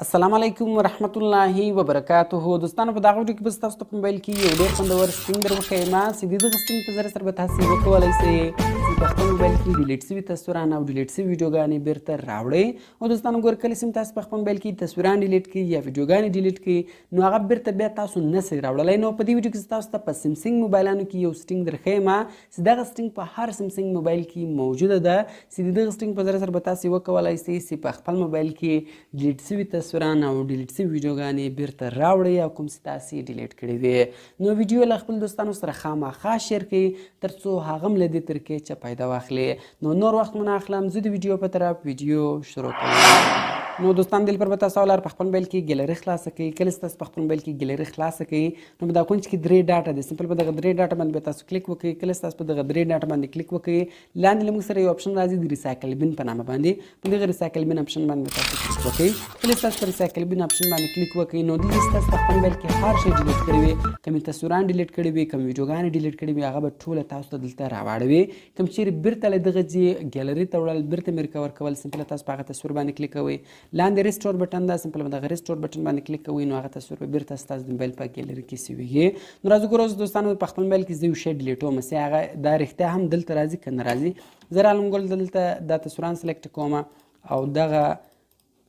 السلام علیکم ورحمت الله وبرکاته. دوستانو په دغه ویډیو کې به تاسو ته په موبایل کې یو ډېر خوندور سټینګ در وښیم چې د دغه سټینګ په ذریعه سره به تاسو وکولی شئ چې په خپل موبایل کې ډیلیټ شوي تصویران او ډیلیټ شوي ویډیوګانې بیرته راوړئ. او دوستانو ګوره کله چې تاسو په خپل موبایل کې تصویران ډیلیټ کړئ یا ویډیوګانې ډیلیټ کړئ نو هغه بیرته بیا تاسو نشئ راوړلی. نو په دې ویډیو کې تاسو ته په سیمسنګ موبایلانو کې یو سټینګ درښیم چې دغه سټینګ په هر سیمسنګ موبایل کې موجوده ده چې د دغه سټینګ په ذریعه سره به تاسو وکولی شئ چې په خپل موبایل کې ډیلیټ شوي تصویران او ډیلیټ شوي ویډیوګانې بیرته راوړئ او کوم چې تاسې ډیلیټ کړي وي. نو ویډیو له خپل دوستانو سره خامخا شیر کړئ تر څو هغه هم له دې طریقې چې پیدا واخلي. نو نور وخت مو نه اخلم، زه د ویډیو په طرف ویډیو شروع کوم. نو دوستان دلته پر به تاسو اول په خپل موبایل کې ګیلري خلاصه کړئ. کله چې تاسو په خپل موبایل کې ګیلري خلاصه کړئ نو په دا کونج کې درې ډاټه دي، سمپل په دغه درې ډاټه باندې به تاسو کلیک وکړئ. کله چې تاسو په دغه درې ډاټه باندې کلیک وکړئ لاندې له موږ سره یو اپشن راځي د ریسایکل بین په نامه باندې، په دغه ریسایکل بین اپشن باندې تاسو کلیک وکړئ. کله چې تاسو په ریسایکل بین اپشن باندې کلیک وکړئ نو دلته تاسو په خپل موبایل کې هر شی ډیلیټ کړی وي، کوم تصویران ډیلیټ کړي وي، کوم ویډیوګانې ډیلیټ کړي وي هغه به ټوله تاسو ته دلته راواړوي. کوم چیرې بیرته له دغه ځای ګیلري ته وړل بیرته مې ریکور کول، سمپل تاسو په هغه تصویر باندې کلیک کوئ. لاندې ریسټور بټن ده، سمپل دغه ریسټور بټن باندې کلیک کوئ نو هغه تصویر به بیرته ستاسو د موبایل په ګیلري کې شوي وي. نو راځو ګورو دوستانو په خپل موبایل کې زه یو شی ډیلیټوم چې هغه دا رښتیا هم دلته راځي که نه راځي. زه رالم ګل دلته دا تصویران سلیکټ کوم او دغه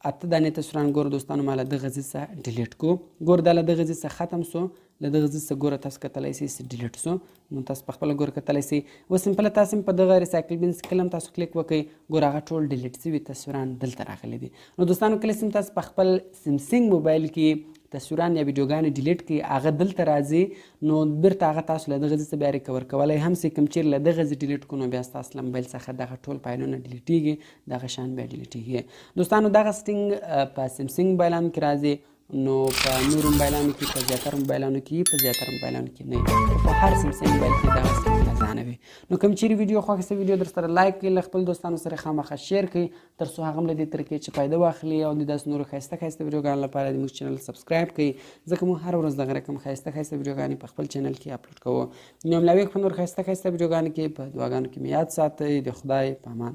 اته دانې تصویران ګوره دوستانو ما له دغه ځای څخه ډیلیټ کړو. ګوره دا له دغه ځای څخه ختم سو، له دغه ځای څخه ګوره تاسو کتلی شئ چې ډیلیټ سو. نو تاسو په خپله ګوره کتلی شئ. اوس سمپله تاسو په دغه ریسایکل بین کله هم تاسو کلیک وکړئ ګوره هغه ټول ډیلیټ شوي تصویران دلته راغلي دي. نو دوستانو کله چې تاسو په خپل سیمسنګ موبایل کې تصویران یا ویډیوګانې ډیلیټ کړي هغه دلته راځي نو بیرته هغه تاسو له دغه ځای څخه بیا ریکور کولی هم چې کوم چیرې له دغه ځای ډیلیټ کړو نو بیا ستاسو له موبایل څخه دغه ټول فایلونه ډیلیټېږي، دغه شان بیا ډیلیټېږي. دوستانو دغه سټینګ په سیمسنګ موبایلانو کې راځي، نو په نورو موبایلانو کې په زیاتره موبایلانو کې په زیاتره موبایلانو کې نه، په هر سیمسنګ موبایل کې دغه سټینګ ارزانه وي. نو کوم چیرې ویډیو خوښه شوې ویډیو در سره لایک کړئ، له خپل دوستانو سره خامخا شیر کړئ تر څو هغه هم له دې طریقې چې فایده واخلي او د داسې نورو ښایسته ښایسته ویډیوګانو لپاره د موږ چینل سبسکرایب کړئ ځکه موږ هره ورځ دغه رقم ښایسته ښایسته ویډیوګانې په خپل چینل کې اپلوډ کوو. نو ملاوي په نور ښایسته ښایسته ویډیوګانو کې په دعاګانو کې مې یاد ساتئ. د خدای په امان.